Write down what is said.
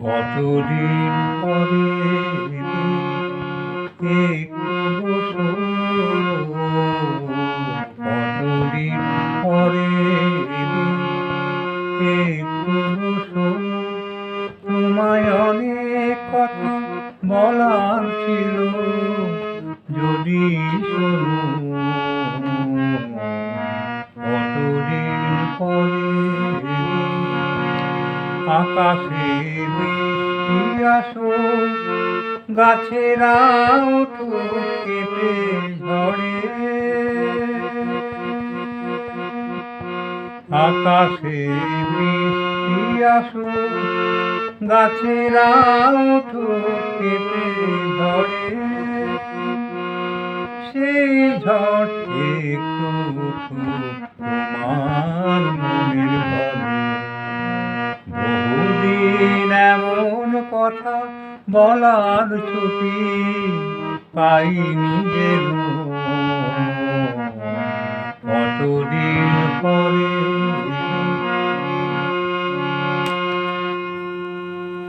কতদিন পরে কতদিন পরে তোমায় অনেক কথা বলার ছিল, যদি শোনো কতদিন পরে আকাশে বৃষ্টি আসুক, গাছেরা উঠুক কেঁপে ঝড়ে। আকাশে বৃষ্টি আসুক, গাছেরা উঠুক কেঁপে ঝড়ে। সেই ঝড় একটু উঠুক তোমার মনের ঘরে। বহুদিন এমন কথা বলার ছুটি পাইনি যেন, কতদিন পরে